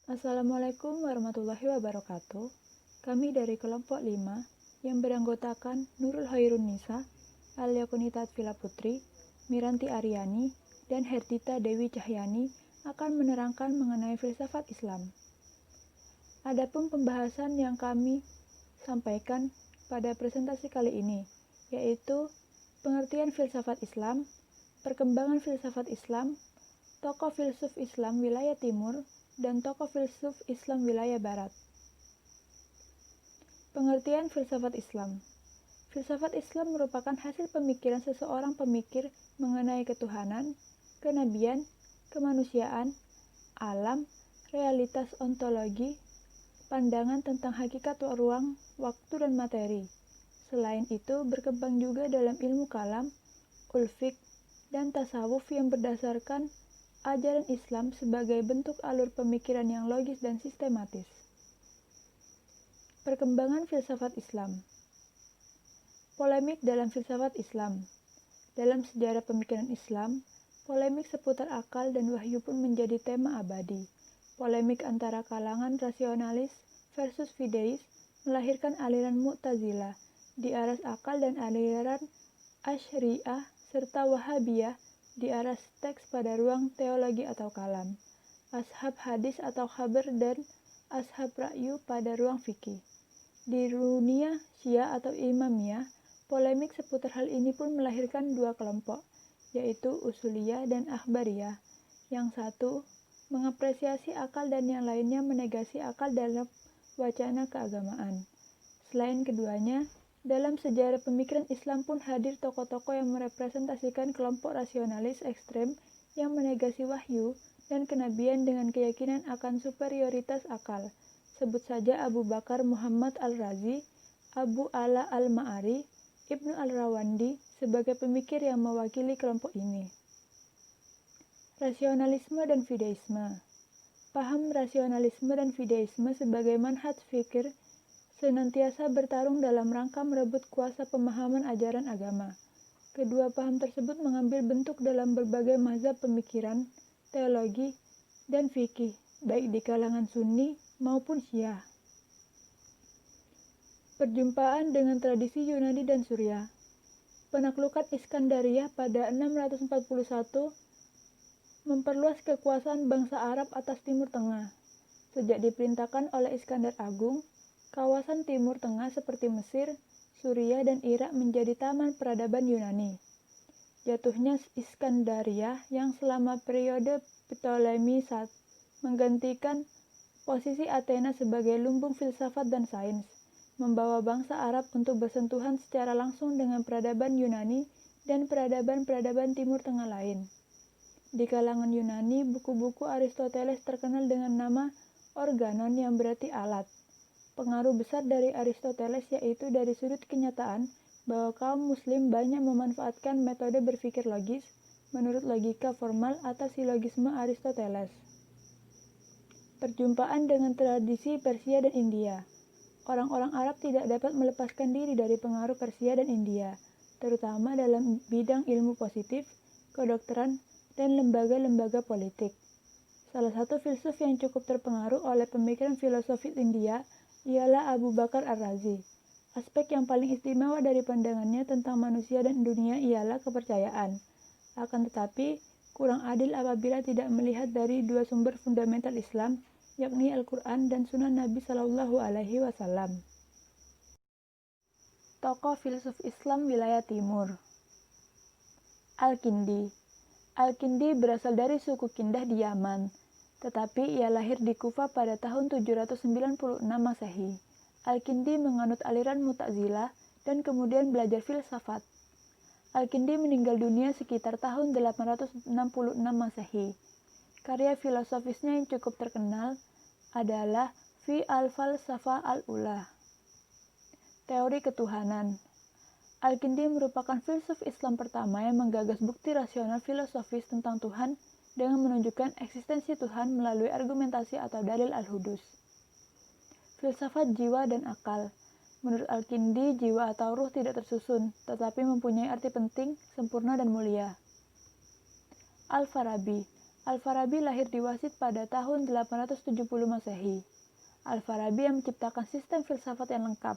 Assalamualaikum warahmatullahi wabarakatuh. Kami dari kelompok 5 yang beranggotakan Nurul Hoirun Nisa, Alia Kunitat Villa Putri, Miranti Aryani, dan Herdita Dewi Cahyani akan menerangkan mengenai filsafat Islam. Adapun pembahasan yang kami sampaikan pada presentasi kali ini, yaitu pengertian filsafat Islam, perkembangan filsafat Islam, tokoh filsuf Islam wilayah Timur, dan tokoh filsuf Islam wilayah Barat. Pengertian filsafat Islam. Filsafat Islam merupakan hasil pemikiran seseorang pemikir mengenai ketuhanan, kenabian, kemanusiaan, alam, realitas ontologi, pandangan tentang hakikat ruang, waktu, dan materi. Selain itu, berkembang juga dalam ilmu kalam, ulfik, dan tasawuf yang berdasarkan ajaran Islam sebagai bentuk alur pemikiran yang logis dan sistematis. Perkembangan filsafat Islam. Polemik dalam filsafat Islam. Dalam sejarah pemikiran Islam, polemik seputar akal dan wahyu pun menjadi tema abadi. Polemik antara kalangan rasionalis versus fideis melahirkan aliran Mu'tazilah di aras akal dan aliran Asy'ariyah serta Wahabiyah di aras teks pada ruang teologi atau kalam, ashab hadis atau khabar, dan ashab ra'yu pada ruang fikih. Di dunia Syiah atau Imamiyah, polemik seputar hal ini pun melahirkan dua kelompok, yaitu Usuliyah dan Akhbariyah. Yang satu mengapresiasi akal dan yang lainnya menegasi akal dalam wacana keagamaan. Selain keduanya, dalam sejarah pemikiran Islam pun hadir tokoh-tokoh yang merepresentasikan kelompok rasionalis ekstrem yang menegasi wahyu dan kenabian dengan keyakinan akan superioritas akal. Sebut saja Abu Bakar Muhammad Al-Razi, Abu Ala Al-Ma'ari, Ibnu Al-Rawandi sebagai pemikir yang mewakili kelompok ini. Rasionalisme dan fideisme. Paham rasionalisme dan fideisme sebagai manhaj fikir senantiasa bertarung dalam rangka merebut kuasa pemahaman ajaran agama. Kedua paham tersebut mengambil bentuk dalam berbagai mazhab pemikiran, teologi, dan fikih, baik di kalangan Sunni maupun Syiah. Perjumpaan dengan tradisi Yunani dan Suriah. Penaklukan Iskandariyah pada 641 memperluas kekuasaan bangsa Arab atas Timur Tengah. Sejak diperintahkan oleh Iskandar Agung, kawasan Timur Tengah seperti Mesir, Suriah, dan Irak menjadi taman peradaban Yunani. Jatuhnya Iskandariyah yang selama periode Ptolemy I menggantikan posisi Athena sebagai lumbung filsafat dan sains, membawa bangsa Arab untuk bersentuhan secara langsung dengan peradaban Yunani dan peradaban-peradaban Timur Tengah lain. Di kalangan Yunani, buku-buku Aristoteles terkenal dengan nama organon yang berarti alat. Pengaruh besar dari Aristoteles yaitu dari sudut kenyataan bahwa kaum muslim banyak memanfaatkan metode berpikir logis menurut logika formal atau silogisme Aristoteles. Perjumpaan dengan tradisi Persia dan India. Orang-orang Arab tidak dapat melepaskan diri dari pengaruh Persia dan India, terutama dalam bidang ilmu positif, kedokteran, dan lembaga-lembaga politik. Salah satu filsuf yang cukup terpengaruh oleh pemikiran filosofis India ialah Abu Bakar Ar-Razi. Aspek yang paling istimewa dari pandangannya tentang manusia dan dunia ialah kepercayaan. Akan tetapi, kurang adil apabila tidak melihat dari dua sumber fundamental Islam, yakni Al-Quran dan Sunnah Nabi Shallallahu Alaihi Wasallam. Tokoh filsuf Islam wilayah Timur. Al-Kindi. Al-Kindi berasal dari suku Kindah di Yaman, tetapi ia lahir di Kufa pada tahun 796 Masehi. Al-Kindi menganut aliran Mu'tazilah dan kemudian belajar filsafat. Al-Kindi meninggal dunia sekitar tahun 866 Masehi. Karya filosofisnya yang cukup terkenal adalah Fi al-Falsafah al-Ula. Teori ketuhanan. Al-Kindi merupakan filsuf Islam pertama yang menggagas bukti rasional filosofis tentang Tuhan dengan menunjukkan eksistensi Tuhan melalui argumentasi atau dalil al-hudus. Filsafat jiwa dan akal. Menurut Al-Kindi, jiwa atau ruh tidak tersusun, tetapi mempunyai arti penting, sempurna, dan mulia. Al-Farabi. Al-Farabi lahir di Wasit pada tahun 870 Masehi. Al-Farabi yang menciptakan sistem filsafat yang lengkap.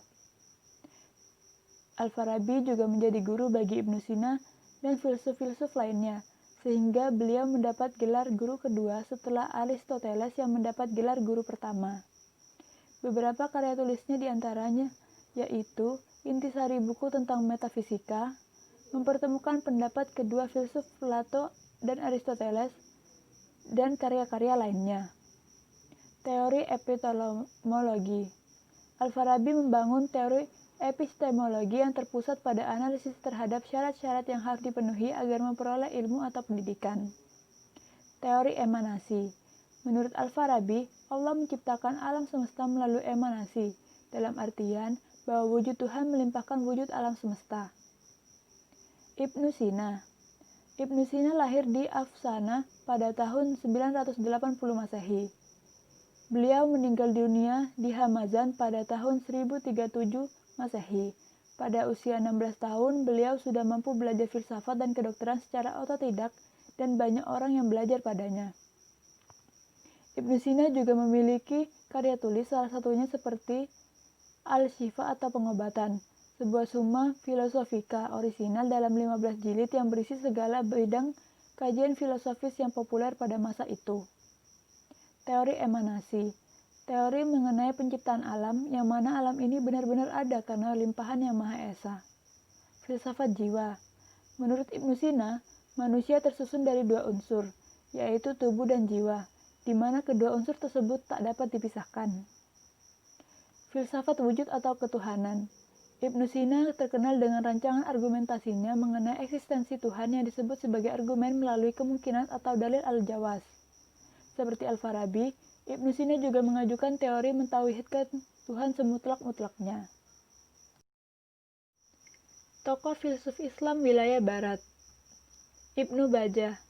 Al-Farabi juga menjadi guru bagi Ibnu Sina dan filsuf-filsuf lainnya, sehingga beliau mendapat gelar guru kedua setelah Aristoteles yang mendapat gelar guru pertama. Beberapa karya tulisnya diantaranya yaitu intisari buku tentang metafisika, mempertemukan pendapat kedua filsuf Plato dan Aristoteles, dan karya-karya lainnya. Teori epistemologi. Al-Farabi membangun teori epistemologi yang terpusat pada analisis terhadap syarat-syarat yang harus dipenuhi agar memperoleh ilmu atau pendidikan. Teori emanasi. Menurut Al-Farabi, Allah menciptakan alam semesta melalui emanasi, dalam artian bahwa wujud Tuhan melimpahkan wujud alam semesta. Ibnu Sina. Ibnu Sina lahir di Afsana pada tahun 980 Masehi. Beliau meninggal dunia di Hamazan pada tahun 1037 Masehi. Pada usia 16 tahun, beliau sudah mampu belajar filsafat dan kedokteran secara otodidak dan banyak orang yang belajar padanya. Ibnu Sina juga memiliki karya tulis, salah satunya seperti Al-Syifa atau Pengobatan, sebuah summa filosofika orisinal dalam 15 jilid yang berisi segala bidang kajian filosofis yang populer pada masa itu. Teori emanasi. Teori mengenai penciptaan alam, yang mana alam ini benar-benar ada karena limpahan yang Maha Esa. Filsafat jiwa. Menurut Ibnu Sina, manusia tersusun dari dua unsur, yaitu tubuh dan jiwa, di mana kedua unsur tersebut tak dapat dipisahkan. Filsafat wujud atau ketuhanan. Ibnu Sina terkenal dengan rancangan argumentasinya mengenai eksistensi Tuhan yang disebut sebagai argumen melalui kemungkinan atau dalil al-jawaz. Seperti Al-Farabi, Ibnu Sina juga mengajukan teori mentauhidkan Tuhan semutlak-mutlaknya. Tokoh filsuf Islam wilayah Barat. Ibnu Bajjah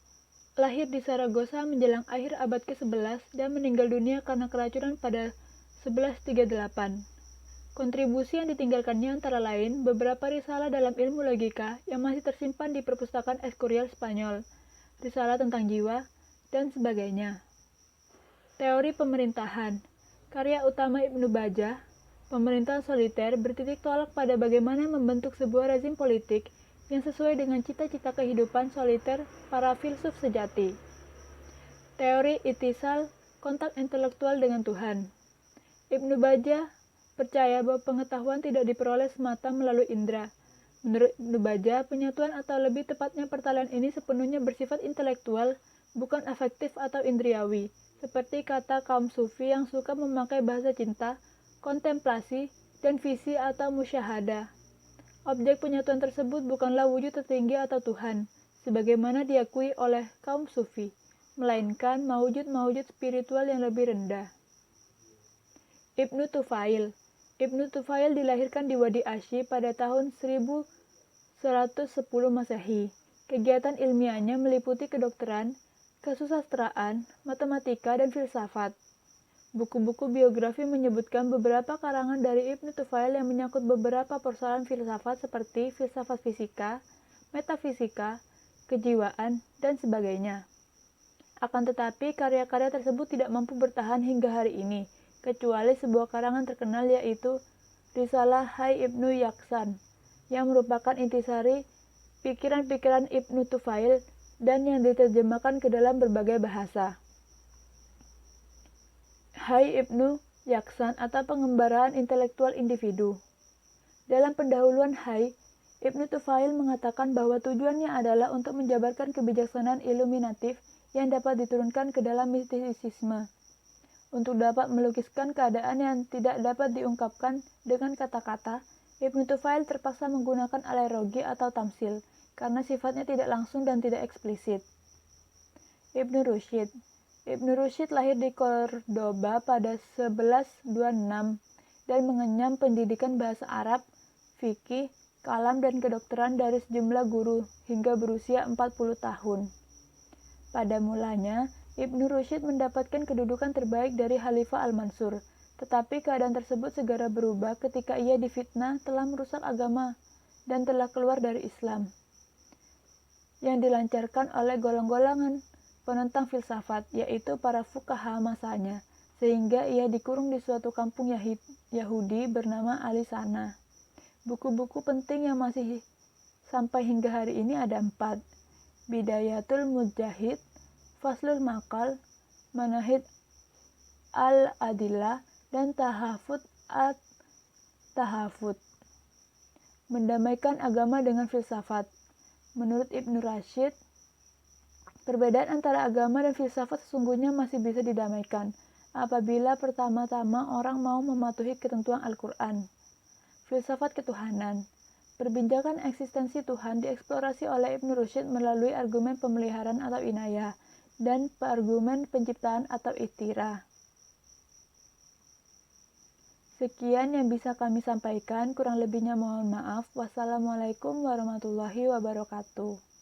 lahir di Saragossa menjelang akhir abad ke-11 dan meninggal dunia karena keracunan pada 1138. Kontribusi yang ditinggalkannya antara lain beberapa risalah dalam ilmu logika yang masih tersimpan di perpustakaan Escorial Spanyol, risalah tentang jiwa, dan sebagainya. Teori pemerintahan. Karya utama Ibnu Bajjah, Pemerintahan Soliter, bertitik tolak pada bagaimana membentuk sebuah rezim politik yang sesuai dengan cita-cita kehidupan soliter para filsuf sejati. Teori itisal, kontak intelektual dengan Tuhan. Ibnu Bajjah percaya bahwa pengetahuan tidak diperoleh semata melalui indera. Menurut Ibnu Bajjah, penyatuan atau lebih tepatnya pertalian ini sepenuhnya bersifat intelektual, bukan afektif atau indriawi, seperti kata kaum sufi yang suka memakai bahasa cinta, kontemplasi, dan visi atau musyahadah. Objek penyatuan tersebut bukanlah wujud tertinggi atau Tuhan, sebagaimana diakui oleh kaum sufi, melainkan mawujud-mawujud spiritual yang lebih rendah. Ibnu Tufail. Ibnu Tufail dilahirkan di Wadi Asy pada tahun 1110 Masehi. Kegiatan ilmiahnya meliputi kedokteran, kesusastraan, matematika, dan filsafat. Buku-buku biografi menyebutkan beberapa karangan dari Ibnu Tufail yang menyangkut beberapa persoalan filsafat seperti filsafat fisika, metafisika, kejiwaan, dan sebagainya. Akan tetapi, karya-karya tersebut tidak mampu bertahan hingga hari ini, kecuali sebuah karangan terkenal yaitu Risalah Hai Ibnu Yaksan, yang merupakan intisari pikiran-pikiran Ibnu Tufail dan yang diterjemahkan ke dalam berbagai bahasa. Hai Ibnu Yaksan atau pengembaraan intelektual individu. Dalam pendahuluan Hai, Ibnu Tufail mengatakan bahwa tujuannya adalah untuk menjabarkan kebijaksanaan iluminatif yang dapat diturunkan ke dalam mistisisme, untuk dapat melukiskan keadaan yang tidak dapat diungkapkan dengan kata-kata. Ibnu Tufail terpaksa menggunakan alergi atau tamsil, karena sifatnya tidak langsung dan tidak eksplisit. Ibnu Rusyid. Ibnu Rusyid lahir di Cordoba pada 1126 dan mengenyam pendidikan bahasa Arab, fikih, kalam, dan kedokteran dari sejumlah guru hingga berusia 40 tahun. Pada mulanya, Ibnu Rusyid mendapatkan kedudukan terbaik dari Khalifah Al-Mansur, tetapi keadaan tersebut segera berubah ketika ia difitnah telah merusak agama dan telah keluar dari Islam yang dilancarkan oleh golongan penentang filsafat, yaitu para fuqaha masanya, sehingga ia dikurung di suatu kampung Yahudi bernama Alisana. Buku-buku penting yang masih sampai hingga hari ini ada 4. Bidayatul Mujtahid, Faslul Maqal, Manahid al-Adillah, dan Tahafut at-Tahafut. Mendamaikan agama dengan filsafat. Menurut Ibnu Rashid, perbedaan antara agama dan filsafat sesungguhnya masih bisa didamaikan apabila pertama-tama orang mau mematuhi ketentuan Al-Quran. Filsafat ketuhanan. Perbincangan eksistensi Tuhan dieksplorasi oleh Ibnu Rushd melalui argumen pemeliharaan atau inayah dan argumen penciptaan atau iktira. Sekian yang bisa kami sampaikan, kurang lebihnya mohon maaf. Wassalamualaikum warahmatullahi wabarakatuh.